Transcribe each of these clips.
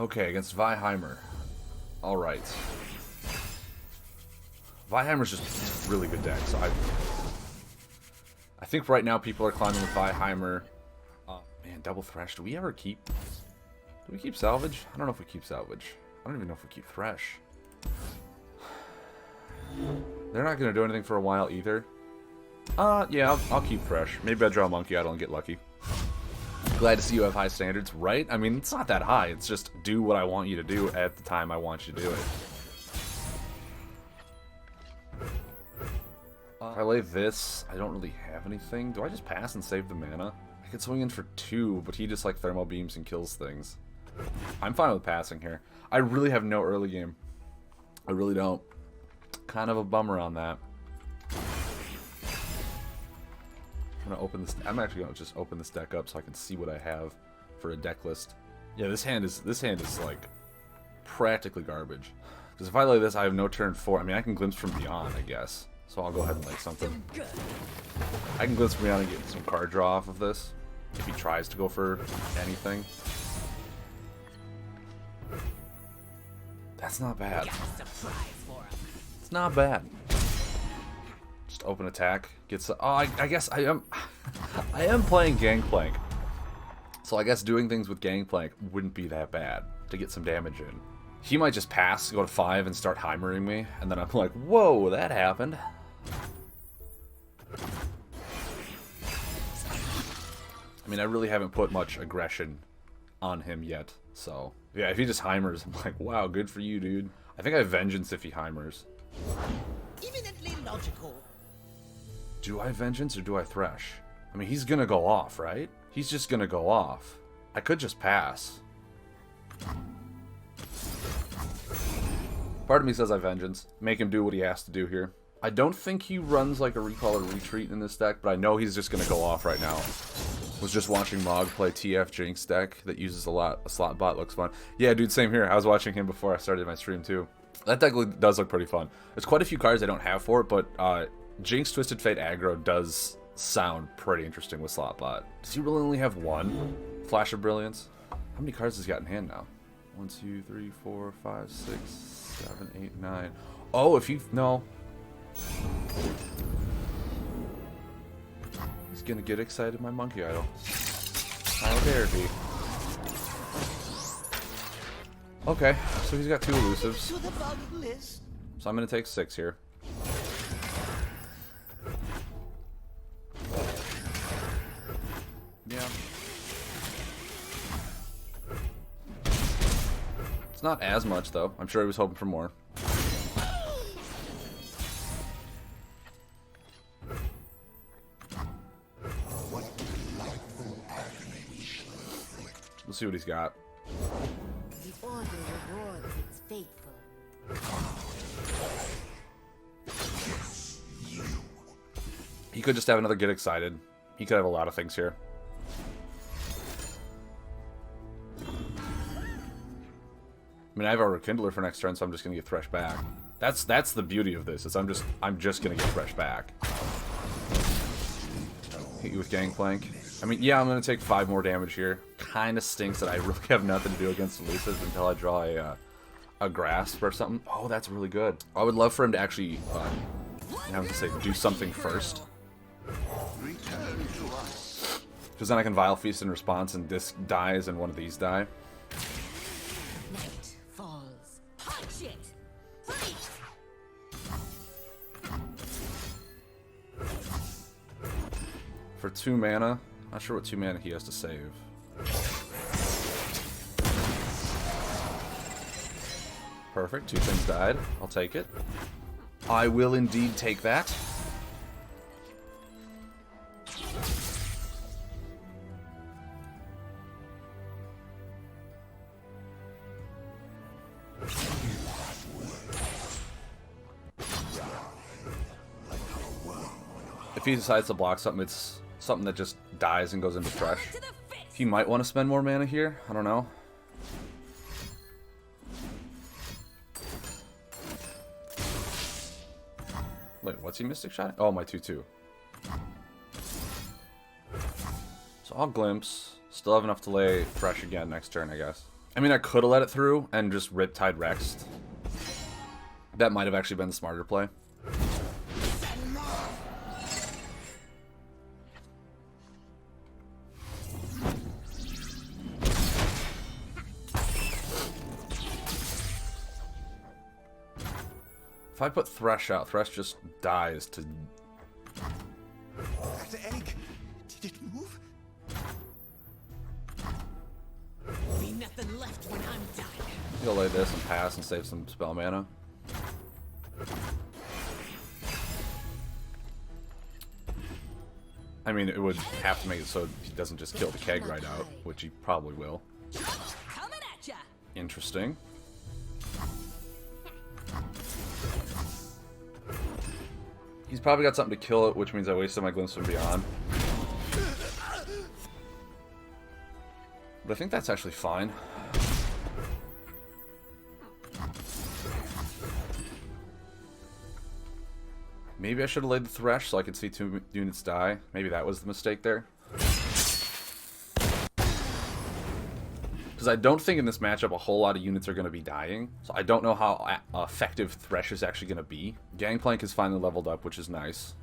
Okay, against Viheimer. Alright. Viheimer's just a really good deck, so I think right now people are climbing with Viheimer. Man, double Thresh. Do we ever keep... Do we keep Salvage? I don't know if we keep Salvage. I don't even know if we keep Thresh. They're not going to do anything for a while either. Yeah, I'll keep Thresh. Maybe I draw a Monkey Idol and get lucky. Glad to see you have high standards, right? I mean, it's not that high. It's just do what I want you to do at the time I want you to do it. If I lay this, I don't really have anything. Do I just pass and save the mana? I could swing in for 2, but he just like thermal beams and kills things. I'm fine with passing here. I really have no early game. I really don't. Kind of a bummer on that. I'm gonna open this. I'm actually gonna just open this deck up so I can see what I have for a deck list. Yeah, this hand is like practically garbage. Because if I lay this, I have no turn 4. I mean, I can glimpse from beyond, I guess. So I'll go ahead and lay something. I can glimpse from beyond and get some card draw off of this if he tries to go for anything. That's not bad. It's not bad. Just open attack. Gets. Oh, I guess I am. I am playing Gangplank, so I guess doing things with Gangplank wouldn't be that bad to get some damage in. He might just pass, go to 5, and start Heimering me, and then I'm like, whoa, that happened. I mean, I really haven't put much aggression on him yet, so yeah. If he just Heimers, I'm like, wow, good for you, dude. I think I have Vengeance if he Heimers. Eminently logical. Do I Vengeance or do I Thresh? I mean, he's gonna go off, right? He's just gonna go off. I could just pass. Part of me says I Vengeance. Make him do what he has to do here. I don't think he runs like a Recall or Retreat in this deck, but I know he's just gonna go off right now. Was just watching Mog play TF Jinx deck that uses a slot bot. Looks fun. Yeah, dude, same here. I was watching him before I started my stream too. That deck does look pretty fun. There's quite a few cards I don't have for it, but Jinx Twisted Fate aggro does sound pretty interesting with slot bot. Does he really only have 1 Flash of Brilliance? How many cards has he got in hand now? 1, 2, 3, 4, 5, 6, 7, 8, 9. Oh, if you no. He's gonna get excited, my Monkey Idol. How dare he? Okay, so he's got 2 elusives. So I'm gonna take 6 here. Yeah. It's not as much though. I'm sure he was hoping for more. We'll see what he's got. The order rewards its faithful. He could just have another Get Excited. He could have a lot of things here. I mean, I have a Rekindler for next turn, so I'm just gonna get Thresh back. That's the beauty of this. Is I'm just gonna get Thresh back. Hit you with Gangplank. I mean, yeah, I'm gonna take 5 more damage here. Kind of stinks that I really have nothing to do against elusives until I draw a Grasp or something. Oh, that's really good. I would love for him to actually, I was gonna say, do something first. Because then I can Vile Feast in response, and this dies, and one of these die. Night falls. Punch it. Fight. For 2 mana, not sure what 2 mana he has to save. Perfect, 2 things died. I'll take it. I will indeed take that. If he decides to block something, it's something that just dies and goes into Thresh. He might want to spend more mana here. I don't know. Wait, what's he Mystic Shot? Oh, my 2/2. So I'll Glimpse. Still have enough to lay Thresh again next turn, I guess. I mean, I could have let it through and just Riptide Rexed. That might have actually been the smarter play. If I put Thresh out, Thresh just dies to... That egg, did it move? Be nothing left when I'm done. He'll lay this and pass and save some spell mana. I mean, it would have to make it so he doesn't just kill the keg right out, which he probably will. Coming at ya. Interesting. He's probably got something to kill it, which means I wasted my Glimpse from Beyond. But I think that's actually fine. Maybe I should have laid the Thresh so I could see 2 units die. Maybe that was the mistake there. Because I don't think in this matchup a whole lot of units are going to be dying. So I don't know how effective Thresh is actually going to be. Gangplank is finally leveled up, which is nice.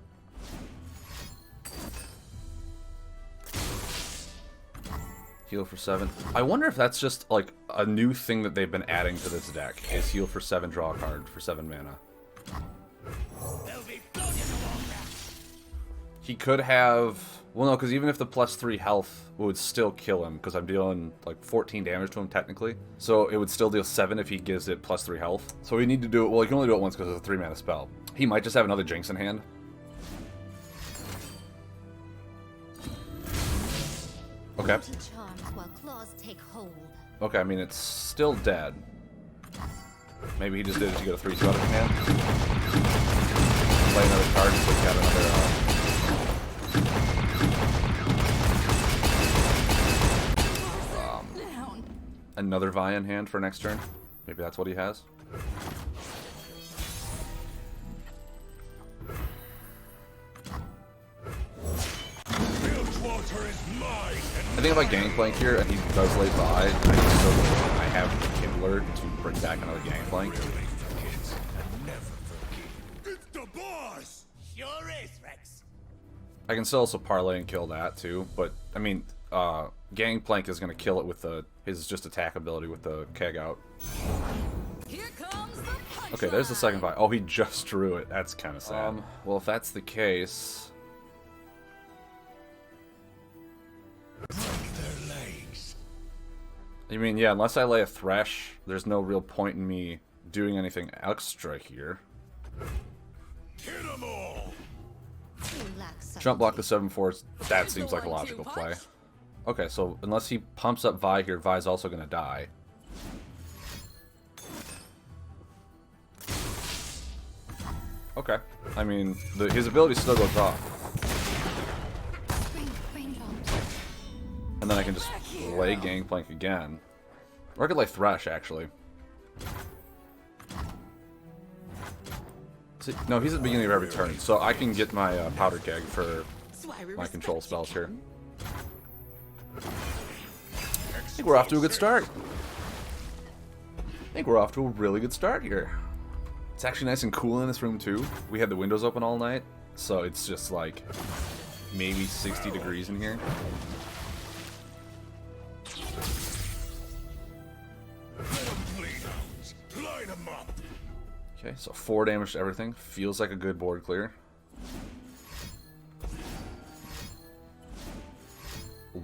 Heal for 7. I wonder if that's just like a new thing that they've been adding to this deck. Is heal for 7, draw a card for 7 mana. He could have... Well, no, because even if the +3 health would still kill him, because I'm dealing like 14 damage to him technically. So it would still deal 7 if he gives it +3 health. So we need to do it... Well, he can only do it once because it's a 3 mana spell. He might just have another Jinx in hand. Okay. Beauty charms while claws take hold. Okay, I mean, it's still dead. Maybe he just did it to get a 3 spell in hand. Play another card so he's got another Vi in hand for next turn. Maybe that's what he has. I think if I Gangplank here and he does lay Vi, I have Kindler to bring back another Gangplank. It's the boss! Sure is, Rex. I can still also parlay and kill that too, but I mean, Gangplank is going to kill it with his just attack ability with the keg out. Here comes the punch. Okay, there's the second Vi. Oh, he just drew it. That's kind of sad. Well, if that's the case... Their legs. I mean, yeah, unless I lay a Thresh, there's no real point in me doing anything extra here. Hit them all! Jump block the 7/4. That seems like a logical play. Okay, so unless he pumps up Vi here, Vi's also going to die. Okay. I mean, his ability still goes off. And then I can just lay Gangplank again. Or I could lay Thresh, actually. See, no, he's at the beginning of every turn, so I can get my Powder Keg for my control spells here. I think we're off to a good start. I think we're off to a really good start here. It's actually nice and cool in this room, too. We had the windows open all night, so it's just like maybe 60 degrees in here. Okay, so 4 damage to everything. Feels like a good board clear.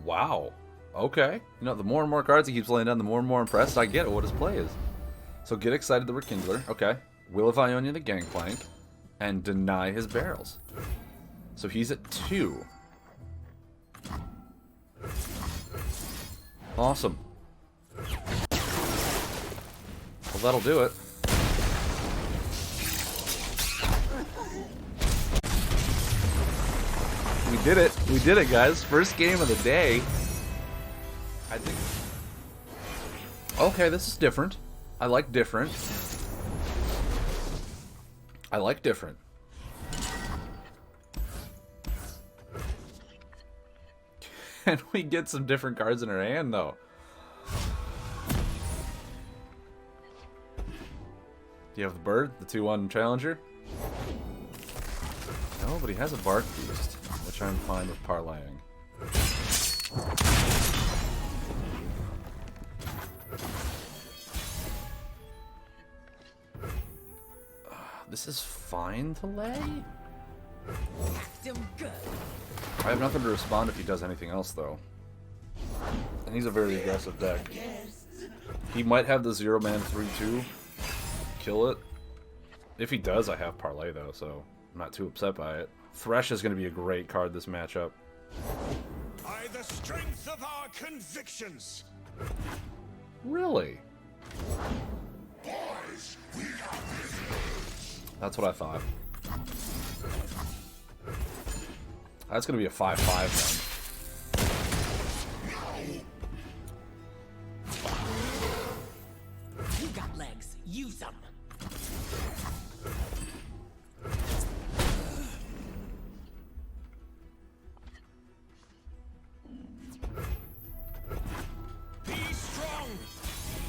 Wow. Okay. You know, the more and more cards he keeps laying down, the more and more impressed I get at what his play is. So get excited that we're Kindler. Okay. Will of Ionia the Gangplank. And deny his barrels. So he's at 2. Awesome. Well, that'll do it. We did it. We did it, guys. First game of the day. I think... Okay, this is different. I like different. I like different. Can we get some different cards in our hand, though? Do you have the bird, the 2-1 challenger? No, but he has a bark beast, which I'm fine with parlaying. This is fine to lay? Act him good. I have nothing to respond if he does anything else, though. And he's a very aggressive deck. He might have the 0-man 3-2. Kill it. If he does, I have parlay, though, so I'm not too upset by it. Thresh is going to be a great card this matchup. By the strength of our convictions. Really? That's what I thought. That's going to be a 5-5 then. You got legs. Use them. Be strong.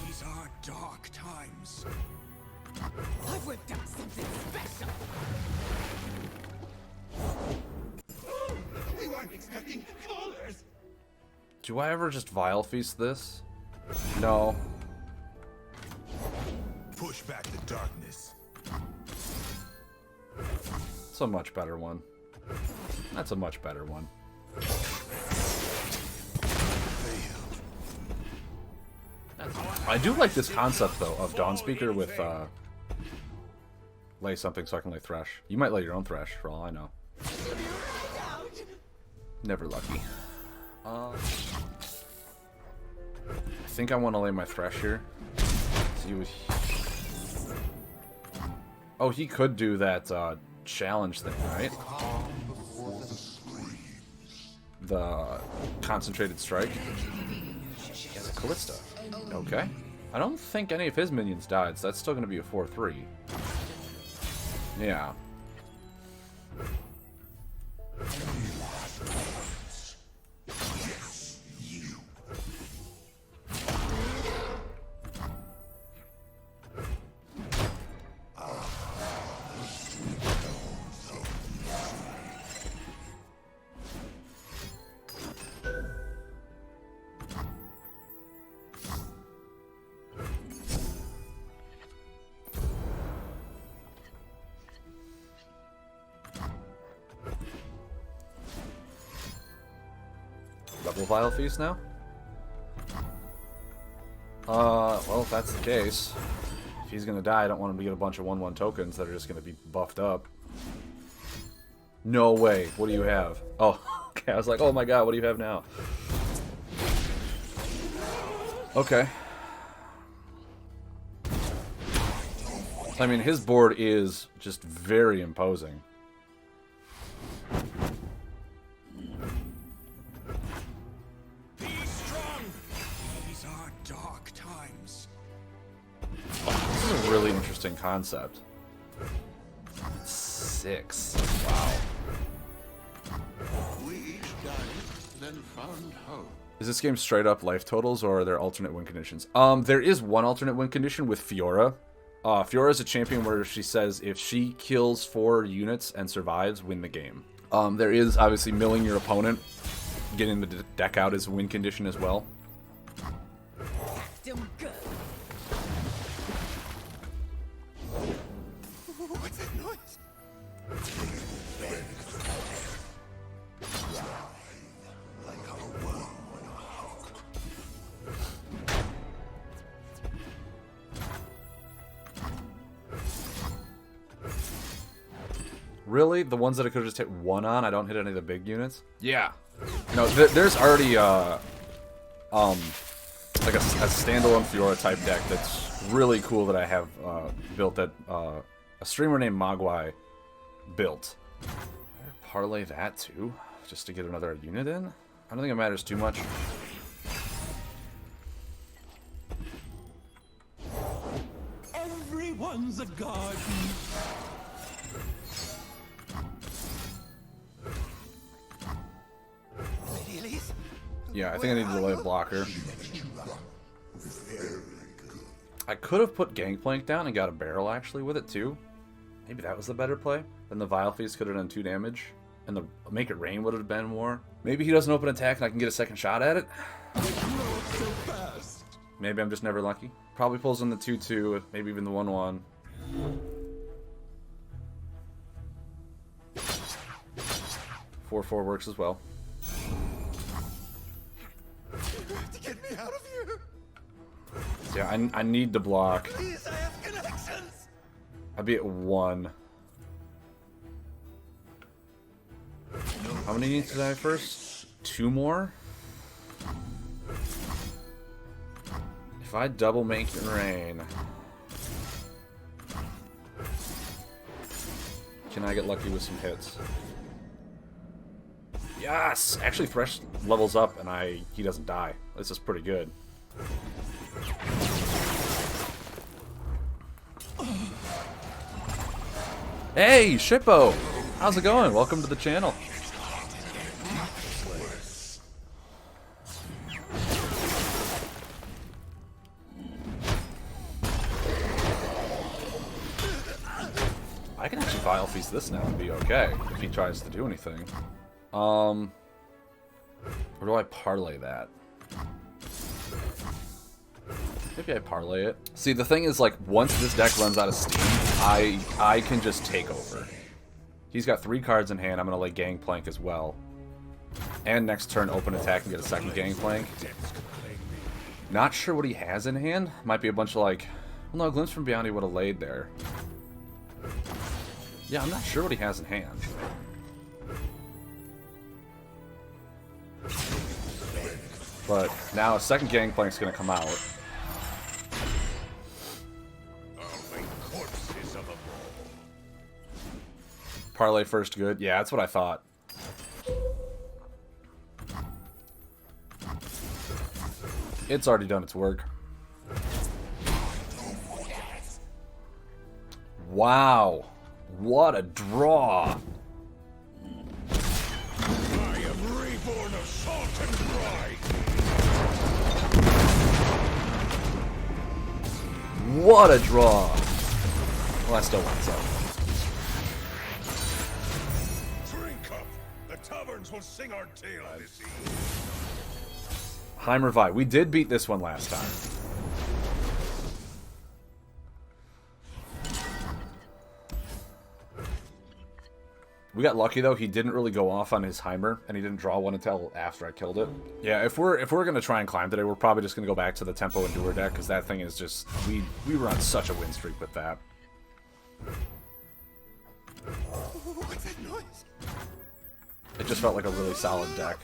These are dark times. I've whipped out something special. We weren't expecting callers. Do I ever just Vile Feast this? No. Push back the darkness. It's a much better one. That's a much better one. I do like this concept, though, of Dawn Speaker with, lay something so I can lay Thresh. You might lay your own Thresh, for all I know. Never lucky. I think I want to lay my Thresh here. See what oh, he could do that, challenge thing, right? The concentrated strike. He has a Callista. Okay. I don't think any of his minions died, so that's still going to be a 4-3. Yeah. Double Vile Feast now? Well, if that's the case, if he's gonna die, I don't want him to get a bunch of 1/1 tokens that are just gonna be buffed up. No way. What do you have? Oh, okay. I was like, oh my god, what do you have now? Okay. I mean, his board is just very imposing. Be strong. These are dark times. This is a really interesting concept. 6. Wow. We each died, then found hope. Is this game straight up life totals, or are there alternate win conditions? There is one alternate win condition with Fiora. Fiora is a champion where she says if she kills 4 units and survives, win the game. There is obviously milling your opponent. Getting the deck out is a win condition as well. Act him good. What's that noise? Really? The ones that I could have just hit 1 on? I don't hit any of the big units? Yeah. No, there's already like a standalone Fiora type deck that's really cool that I have built that a streamer named Mogwai built. I'd parlay that too, just to get another unit in? I don't think it matters too much. Everyone's a garden. Yeah, I think I need to lay a blocker. I could have put Gangplank down and got a barrel actually with it too. Maybe that was the better play. Then the Vile Feast could have done 2 damage. And the Make It Rain would have been more. Maybe he doesn't open attack and I can get a second shot at it. Maybe I'm just never lucky. Probably pulls in the 2-2, maybe even the 1-1. 4-4 works as well. Get me out of here! So yeah, I need to block. Please, I have connections! I'd be at 1. How many needs to die first? 2 more? If I double Make It Rain, can I get lucky with some hits? Yes! Actually, Thresh levels up and he doesn't die. This is pretty good. Hey, Shippo! How's it going? Welcome to the channel. I can actually Vile Feast this now and be okay if he tries to do anything. Or do I parlay that? Maybe I parlay it. See, the thing is, like, once this deck runs out of steam, I can just take over. He's got 3 cards in hand. I'm going to lay Gangplank as well. And next turn, open attack and get a second Gangplank. Not sure what he has in hand. Might be a bunch of, like... Well, no, Glimpse from Beyond he would have laid there. Yeah, I'm not sure what he has in hand. But now a second Gangplank's going to come out. Parlay first good. Yeah, that's what I thought. It's already done its work. Wow. What a draw. I am reborn of salt and pride. What a draw. Well, I still won, so. Drink up. The taverns will sing our tale this eve. Heimervi. We did beat this one last time. We got lucky though, he didn't really go off on his Heimer, and he didn't draw one until after I killed it. Yeah, if we're gonna try and climb today, we're probably just gonna go back to the Tempo Endure deck, because that thing is just we were on such a win streak with that. What's that noise? It just felt like a really solid deck.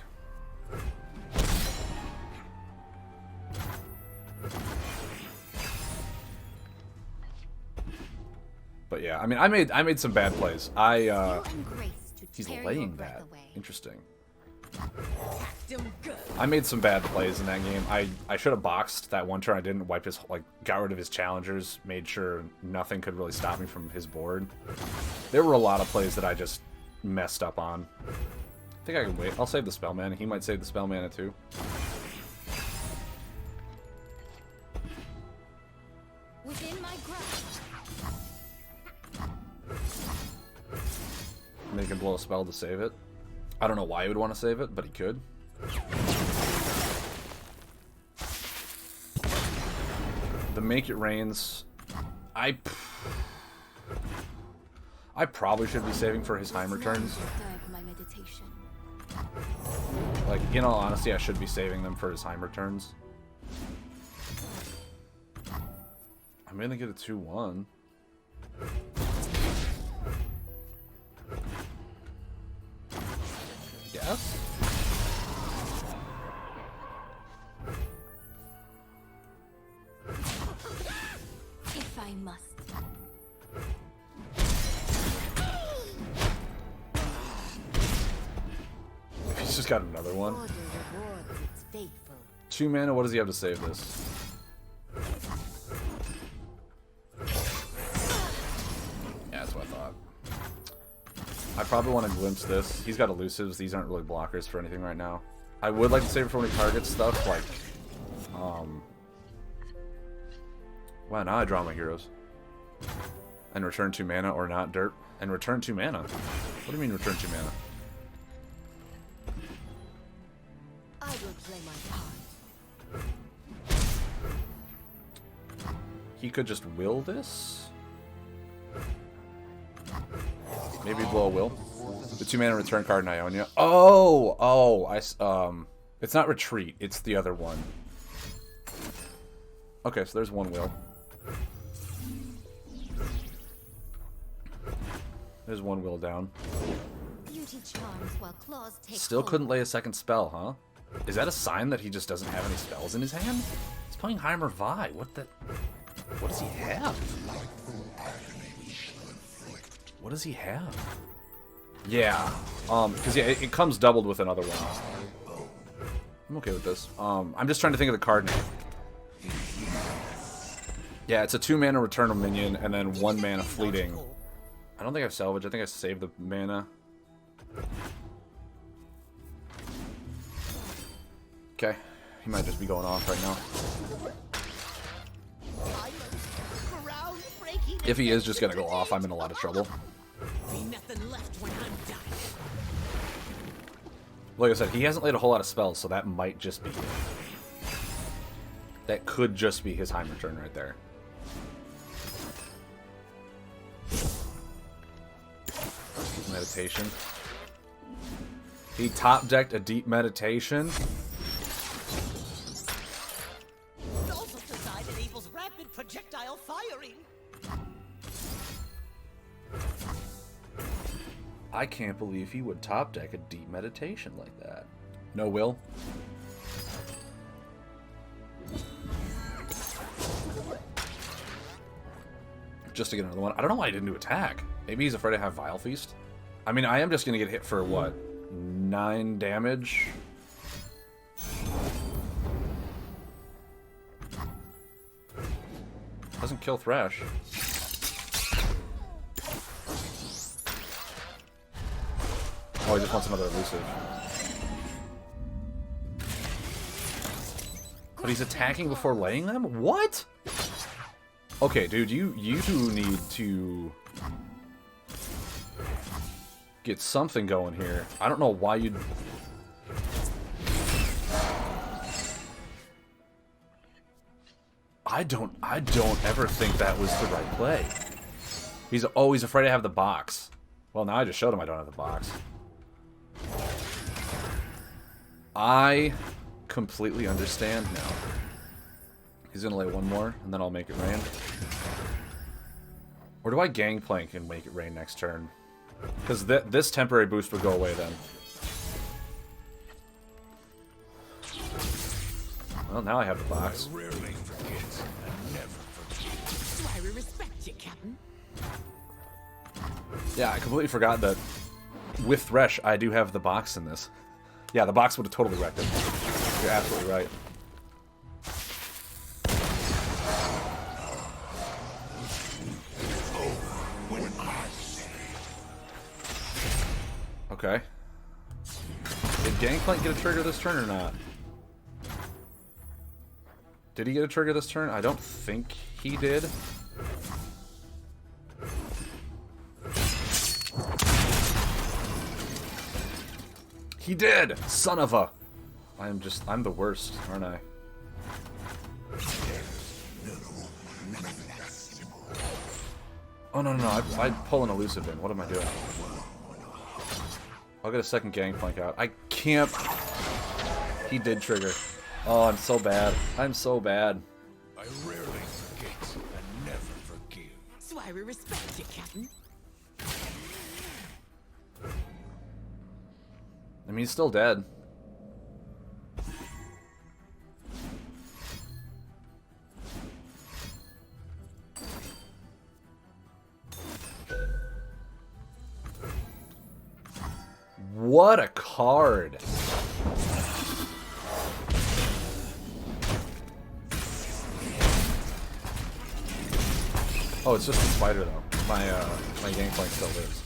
But yeah, I mean, I made some bad plays. He's laying that. Interesting. I made some bad plays in that game. I should have boxed that one turn. I didn't. Wipe his, like, got rid of his challengers. Made sure nothing could really stop me from his board. There were a lot of plays that I just messed up on. I think I can wait. I'll save the spell mana. He might save the spell mana too. Within my grasp. Make him blow a spell to save it. I don't know why he would want to save it, but he could. The Make It Rains. I probably should be saving for his Heimer turns. Like, in all honesty, I should be saving them for his Heimer turns. I'm gonna get a 2-1. Yes? If I must. He's just got another one. 2 mana, what does he have to save this? Yeah, that's what I thought. I probably want to glimpse this. He's got elusives. These aren't really blockers for anything right now. I would like to save it for when he targets stuff like Wow, now I draw my heroes. And return 2 mana or not dirt. And return 2 mana. What do you mean return 2 mana? I will play my part. He could just will this? Maybe blow a will. The 2 mana return card in Ionia. Oh, it's not retreat, it's the other one. Okay, so there's 1 will. There's 1 will down. Beauty charms while claws take Still hold. couldn't lay a second spell, huh? Is that a sign that he just doesn't have any spells in his hand? He's playing Heimer Vi. What does he have? What does he have? Yeah. Because yeah, it comes doubled with another one. I'm okay with this. I'm just trying to think of the card name. Yeah, it's a 2 mana return a minion and then 1 mana fleeting. I don't think I've salvaged. I think I saved the mana. Okay, he might just be going off right now. If he is just gonna go off, I'm in a lot of trouble. Be nothing left when I'm done. Like I said, he hasn't laid a whole lot of spells, so that might just be it. That could just be his Heimer turn right there. Meditation. He top decked a deep meditation. It also design enables rapid projectile firing. I can't believe he would top deck a deep meditation like that. No will. Just to get another one. I don't know why he didn't do attack. Maybe he's afraid to have Vile Feast. I mean, I am just going to get hit for, what, 9 damage? Doesn't kill Thresh. Oh, he just wants another elusive. But he's attacking before laying them? What? Okay, dude, you need to get something going here. I don't know why you'd... I don't ever think that was the right play. He's always afraid to have the box. Well, now I just showed him I don't have the box. I completely understand now. He's gonna lay 1 more, and then I'll make it rain. Or do I Gangplank and make it rain next turn? Because this temporary boost would go away then. Well, now I have the box. I rarely forget and never forget. So I respect you, Captain. Yeah, I completely forgot that with Thresh, I do have the box in this. Yeah, the box would have totally wrecked it. You're absolutely right. Okay. Did Gangplank get a trigger this turn or not? Did he get a trigger this turn? I don't think he did. He did! Son of a... I'm the worst, aren't I? Oh, no. I pull an elusive in. What am I doing? I'll get a second Gangplank out. I can't... He did trigger. Oh, I'm so bad. I'm so bad. I rarely forget and never forgive. So I respect you, Captain. I mean, he's still dead. What a card! Oh, it's just a spider though. My Gangplank still lives.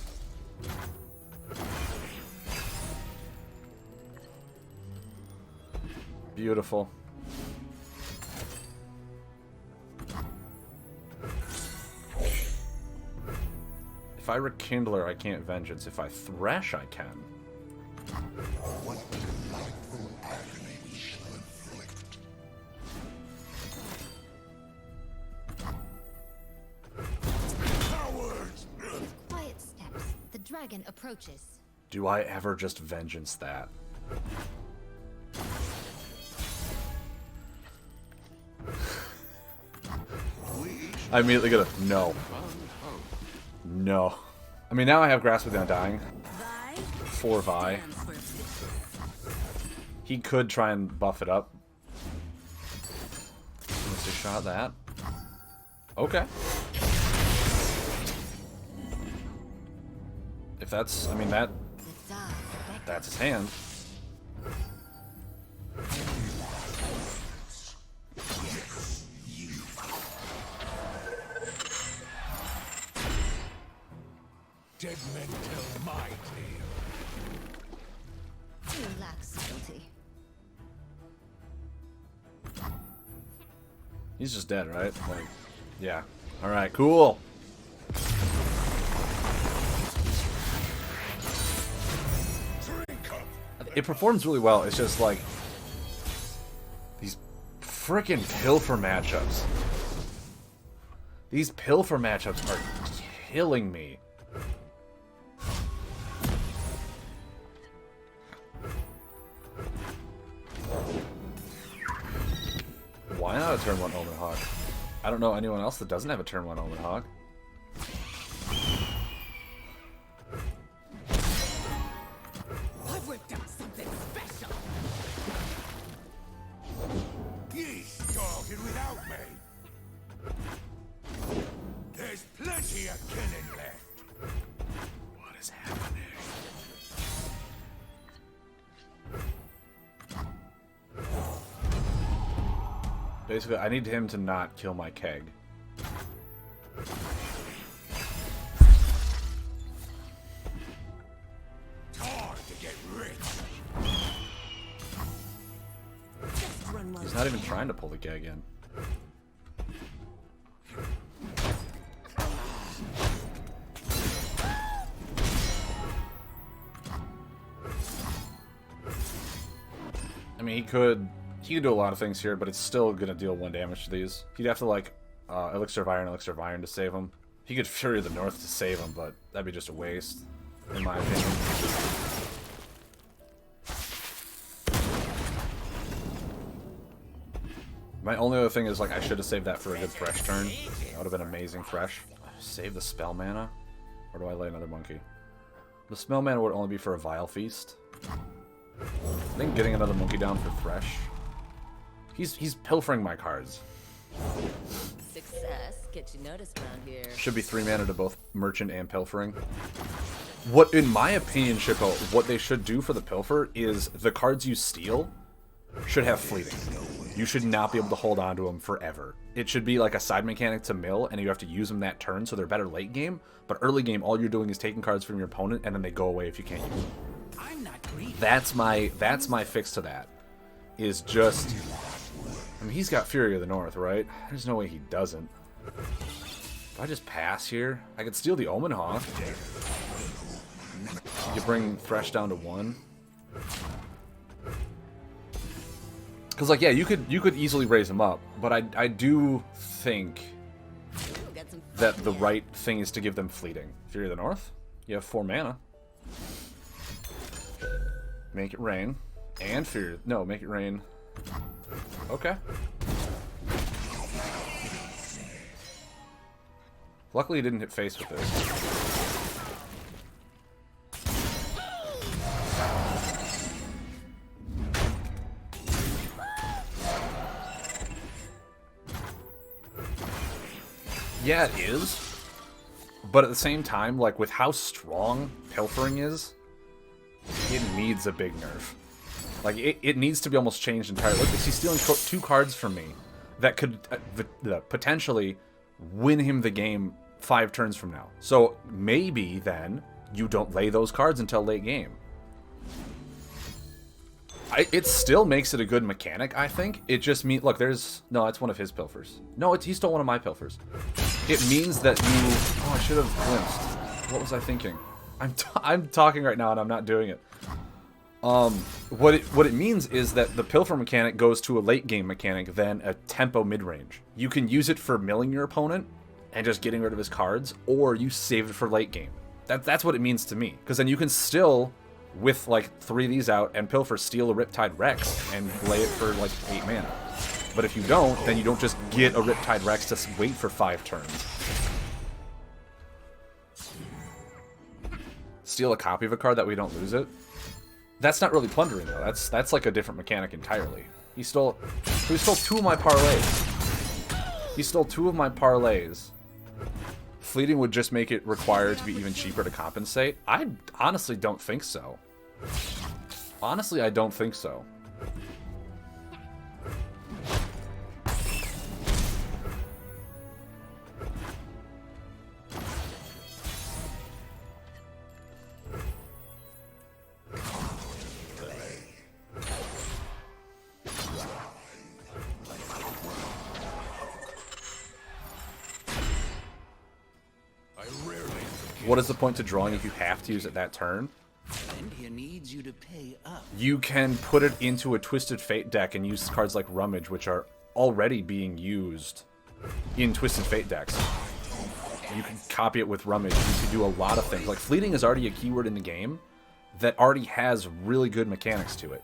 Beautiful. If I Rekindler, I can't Vengeance. If I Thresh, I can. What delightful agony we shall inflict. Cowards! With quiet steps, the dragon approaches. Do I ever just Vengeance that? I immediately go to no. No. I mean, now I have Grasp of the Undying. 4 Vi. He could try and buff it up. Missed a shot that. Okay. If that's, I mean, that's his hand. Dead men tell my tale. You lack subtlety. He's just dead, right? Like, yeah. Alright, cool. It performs really well. It's just like these frickin' Pilfer matchups. These Pilfer matchups are killing me. Why not a turn 1 Omen Hawk? I don't know anyone else that doesn't have a turn 1 Omen Hawk. I've whipped up something special. Ye started without me. There's plenty of killing left. What is happening? Basically, I need him to not kill my keg. Time to get rich. He's not even trying to pull the keg in. I mean, he could do a lot of things here, but it's still gonna deal 1 damage to these. He'd have to like Elixir of Iron to save him. He could Fury of the North to save him, but that'd be just a waste, in my opinion. My only other thing is, like, I should have saved that for a good Thresh turn. That would have been amazing Thresh. Save the spell mana? Or do I lay another monkey? The spell mana would only be for a Vile Feast. I think getting another monkey down for Thresh. He's pilfering my cards. Success gets you noticed around here. Should be 3 mana to both Merchant and Pilfering. What, in my opinion, Shippo, what they should do for the Pilfer is the cards you steal should have fleeting. You should not be able to hold on to them forever. It should be like a side mechanic to mill, and you have to use them that turn, so they're better late game. But early game, all you're doing is taking cards from your opponent, and then they go away if you can't use them. I'm not greedy. That's my fix to that. Is just, I mean, he's got Fury of the North, right? There's no way he doesn't. If I just pass here, I could steal the Omen Hawk. You bring Thresh down to 1. Because, like, yeah, you could easily raise him up, but I do think that the right thing is to give them fleeting. Fury of the North, you have 4 mana. Make it rain. And Fury. No, make it rain. Okay. Luckily, he didn't hit face with this. Yeah, it is. But at the same time, like, with how strong Pilfering is, it needs a big nerf. Like, it needs to be almost changed entirely. Look, he's stealing 2 cards from me that could potentially win him the game 5 turns from now. So maybe, then, you don't lay those cards until late game. It still makes it a good mechanic, I think. It just means... Look, there's... No, it's one of his Pilfers. No, he stole one of my Pilfers. It means that you... Oh, I should have glimpsed. What was I thinking? I'm talking right now and I'm not doing it. What it means is that the pilfer mechanic goes to a late game mechanic, then a tempo mid-range. You can use it for milling your opponent and just getting rid of his cards, or you save it for late game. That's what it means to me. Because then you can still, with like 3 of these out, and pilfer steal a Riptide Rex and play it for like 8 mana. But if you don't, then you don't just get a Riptide Rex to wait for 5 turns. Steal a copy of a card that we don't lose it? That's not really plundering though. That's like a different mechanic entirely. He stole 2 of my parlays. He stole 2 of my parlays. Fleeting would just make it required to be even cheaper to compensate. I honestly don't think so. Honestly, I don't think so. What is the point to drawing if you have to use it that turn? India needs you to pay up. You can put it into a Twisted Fate deck and use cards like Rummage, which are already being used in Twisted Fate decks. You can copy it with Rummage. You can do a lot of things. Like, Fleeting is already a keyword in the game that already has really good mechanics to it.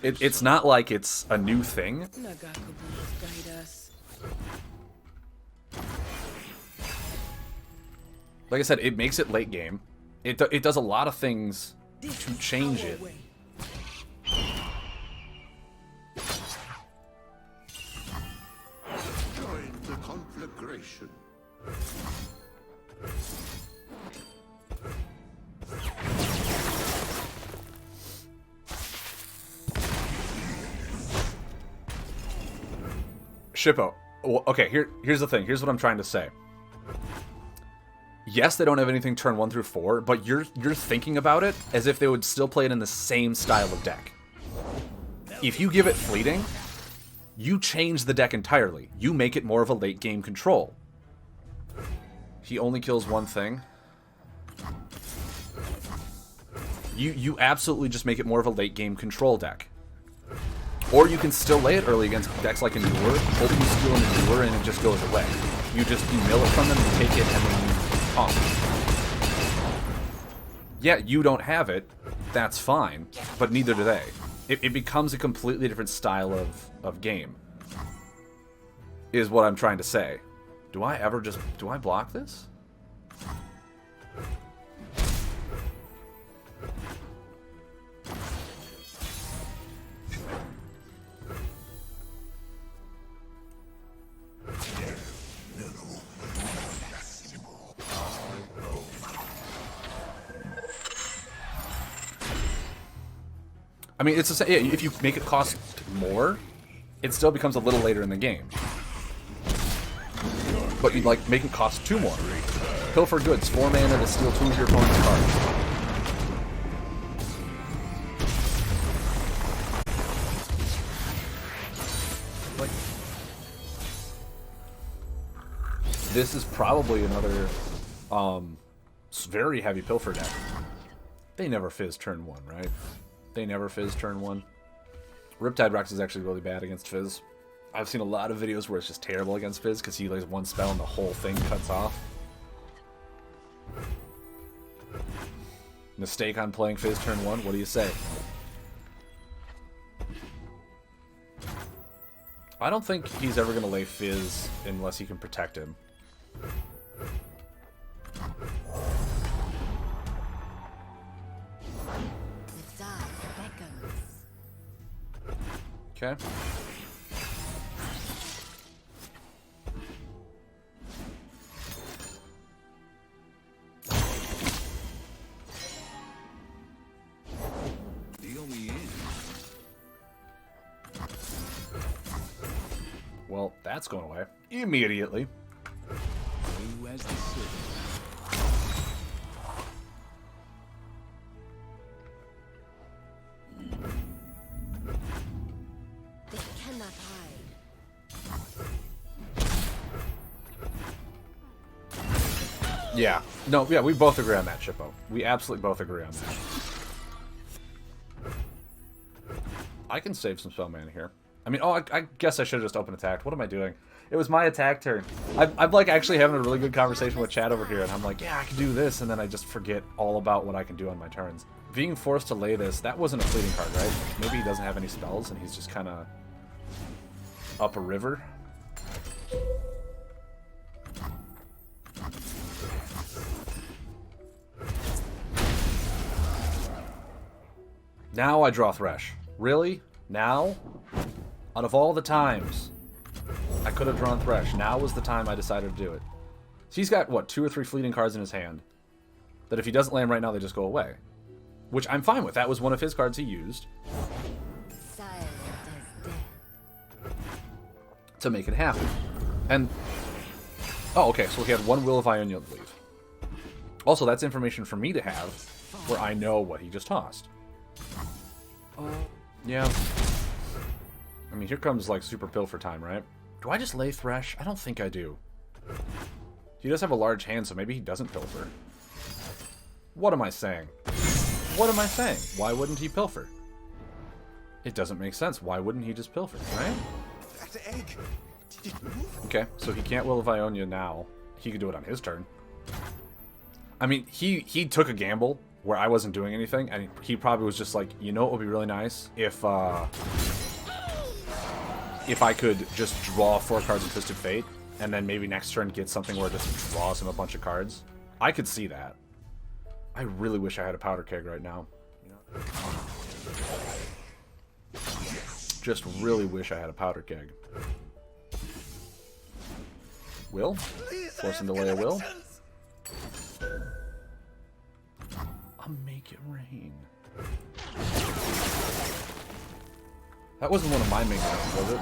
It's not like it's a new thing. Like I said, it makes it late game. It does a lot of things to change it. Join the conflagration. Shippo. Well, okay, here's the thing. Here's what I'm trying to say. Yes, they don't have anything turn 1 through 4, but you're thinking about it as if they would still play it in the same style of deck. If you give it Fleeting, you change the deck entirely. You make it more of a late game control. He only kills one thing. You absolutely just make it more of a late game control deck. Or you can still lay it early against decks like Endure, hope you steal an Endure and it just goes away. You just mill it from them, you take it, and then you pump. Yeah, you don't have it, that's fine, but neither do they. It becomes a completely different style of game, is what I'm trying to say. Do I block this? I mean, it's the same. Yeah, if you make it cost more, it still becomes a little later in the game. But you'd like make it cost 2 more. Pilfer goods, 4 mana to steal 2 of your opponent's cards. Like, this is probably another very heavy Pilfer deck. They never fizz turn 1, right? They never fizz turn 1. Riptide Rex is actually really bad against fizz. I've seen a lot of videos where it's just terrible against fizz because he lays 1 spell and the whole thing cuts off. Mistake on playing fizz turn 1? What do you say? I don't think he's ever going to lay fizz unless he can protect him. Okay. Deal me in. Well, that's going away immediately. Blue as the city. They cannot hide. Yeah. No, yeah, we both agree on that, Chippo. We absolutely both agree on that. I can save some spell mana here. I mean, oh, I guess I should have just open attacked. What am I doing? It was my attack turn. I'm like actually having a really good conversation with Chad over here, and I'm like, yeah, I can do this, and then I just forget all about what I can do on my turns. Being forced to lay this, that wasn't a fleeting card, right? Maybe he doesn't have any spells, and he's just kind of up a river. Now I draw Thresh. Really? Now? Out of all the times I could have drawn Thresh, now was the time I decided to do it. So he's got, what, 2 or 3 fleeting cards in his hand that if he doesn't land right now, they just go away. Which I'm fine with. That was one of his cards he used to make it happen. And, oh, okay, so he had 1 Will of Ionia to leave. Also, that's information for me to have where I know what he just tossed. Yeah. I mean, here comes, like, super pilfer time, right? Do I just lay Thresh? I don't think I do. He does have a large hand, so maybe he doesn't pilfer. What am I saying? What am I saying? Why wouldn't he pilfer? It doesn't make sense. Why wouldn't he just pilfer, right? That egg. Did it move? Okay, so he can't Will of Ionia now. He could do it on his turn. I mean, he took a gamble where I wasn't doing anything, and he probably was just like, you know what would be really nice? If I could just draw 4 cards in Twisted Fate, and then maybe next turn get something where it just draws him a bunch of cards. I could see that. I really wish I had a powder keg right now. You know? Just really wish I had a powder keg. Will? Force him to lay a will? I'll make it rain. That wasn't one of my main cards, was it?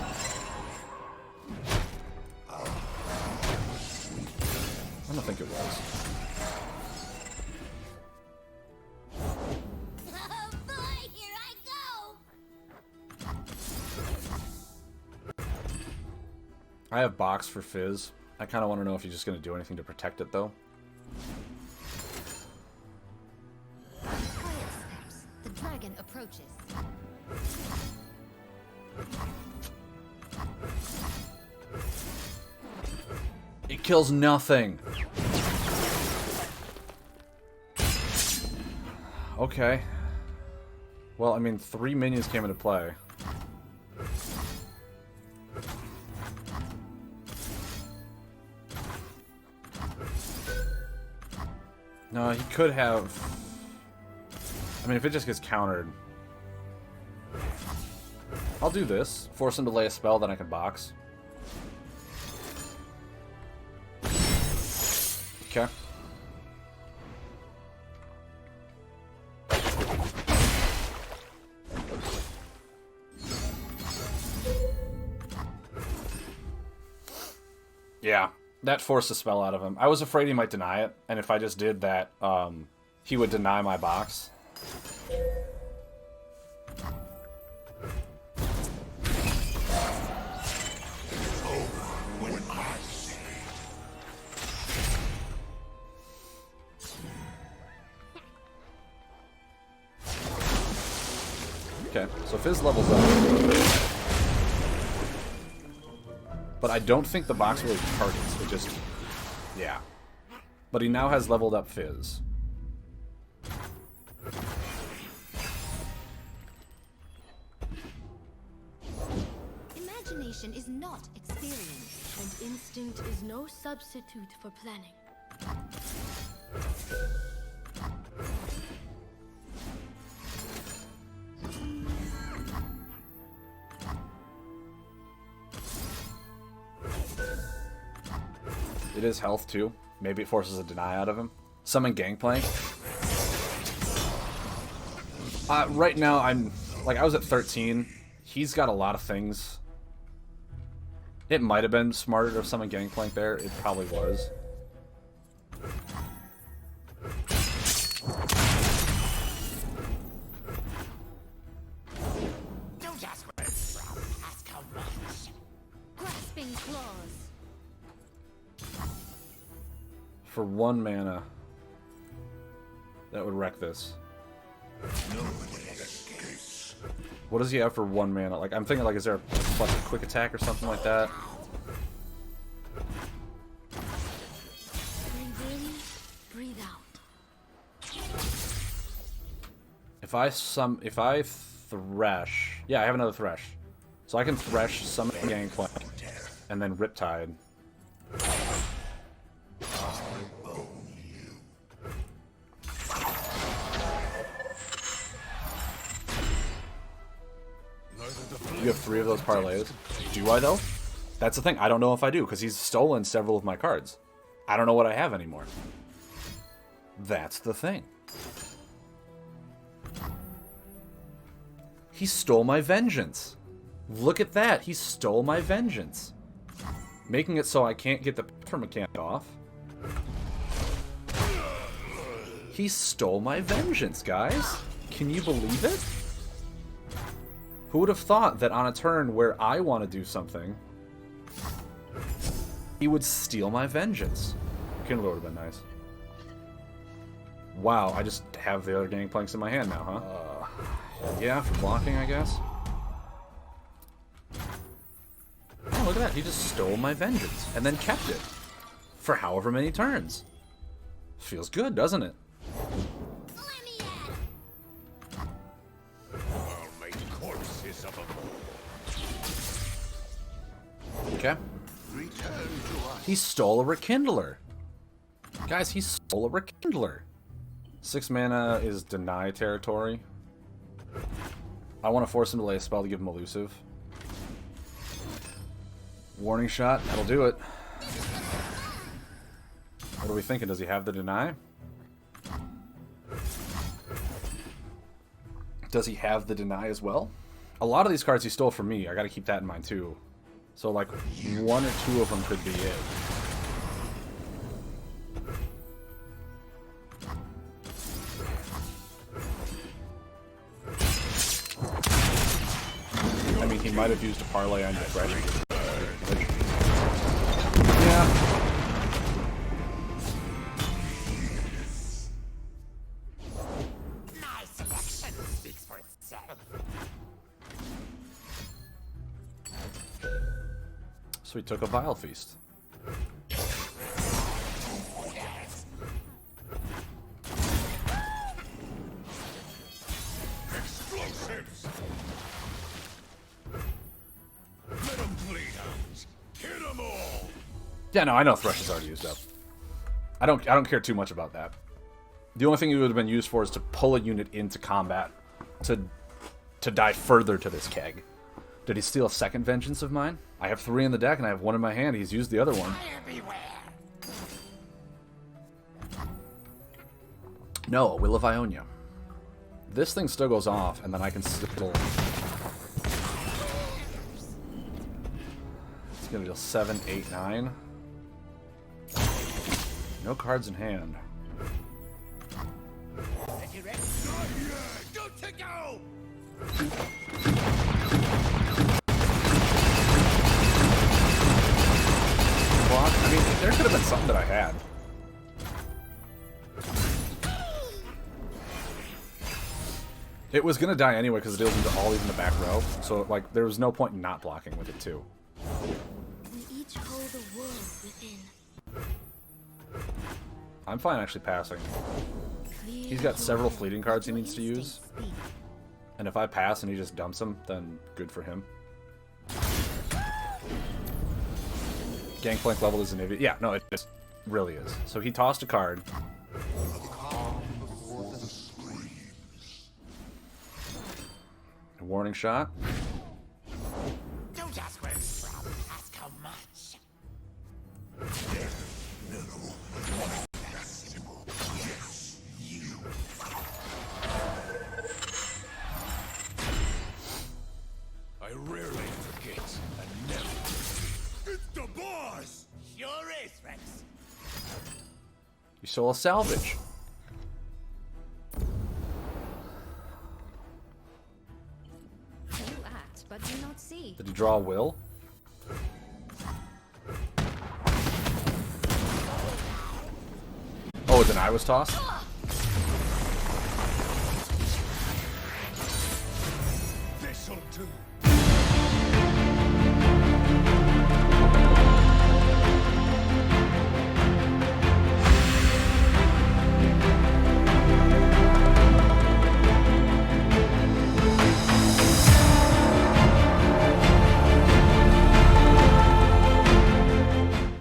I don't think it was. Oh boy, here I go! I have box for Fizz. I kind of want to know if he's just going to do anything to protect it, though. Quiet steps. The dragon approaches. It kills nothing. Okay. Well, I mean, 3 minions came into play. No, he could have... I mean, if it just gets countered... I'll do this. Force him to lay a spell, then I can box. Okay. Yeah, that forced a spell out of him. I was afraid he might deny it, and if I just did that, he would deny my box. Okay, so Fizz levels up. But I don't think the box really targets. It just... yeah. But he now has leveled up Fizz. Imagination is not experience. And instinct is no substitute for planning. It is health, too. Maybe it forces a deny out of him. Summon Gangplank. Right now, I'm... like, I was at 13. He's got a lot of things. It might have been smarter to summon Gangplank there. It probably was. Don't ask where it's from, ask how much. Grasping claws. for 1 mana that would wreck this? What does he have for 1 mana? Like, I'm thinking, like, is there a plus a quick attack or something like that? Breathe in, breathe out. If I Thresh... Yeah, I have another Thresh. So I can Thresh, summon Gangplank, and then Riptide. You have 3 of those parlays. Do I, though? That's the thing. I don't know if I do, because he's stolen several of my cards. I don't know what I have anymore. That's the thing. He stole my vengeance. Look at that. He stole my vengeance. Making it so I can't get the Panther mechanic off. He stole my vengeance, guys. Can you believe it? Who would have thought that on a turn where I want to do something, he would steal my vengeance? Kindler would have been nice. Wow, I just have the other Gangplanks in my hand now, huh? Yeah, for blocking, I guess. Oh, look at that. He just stole my vengeance and then kept it for however many turns. Feels good, doesn't it? Let me at him. I'll make corpses of them. Okay. Return to us. He stole a Rekindler. Guys, he stole a Rekindler. 6 mana is deny territory. I want to force him to lay a spell to give him elusive. Warning shot, that'll do it. What are we thinking? Does he have the deny? Does he have the deny as well? A lot of these cards he stole from me. I gotta keep that in mind too. So like 1 or 2 of them could be it. I mean, he might have used a parlay on your Thresh. Yeah. My selection speaks for itself. So he took a Vile Feast. Explosives! Let them bleed out! Hit them all! Yeah, no, I know Thresh is already used up. I don't care too much about that. The only thing it would have been used for is to pull a unit into combat to die further to this keg. Did he steal a second vengeance of mine? I have 3 in the deck and I have 1 in my hand. He's used the other one. No, Will of Ionia. This thing still goes off, and then I can still... It's gonna deal 7, 8, 9. No cards in hand. You ready? Good to go! Block? I mean, there could have been something that I had. It was gonna die anyway because it deals into all these in the back row. So, like, there was no point in not blocking with it, too. We each hold a world within. I'm fine actually passing. Clear He's got the several way. fleeting cards he Your needs to use. instincts speak. And if I pass and he just dumps them, then good for him. Gangplank level is an idiot. Yeah, no, it just really is. So he tossed a card. A warning shot. Don't ask where it's from. Ask how much. I rarely forget and never. It's the boss! Sure is, Rex. You stole a salvage. You act, but do not see. Did he draw a will? Oh, then I was tossed?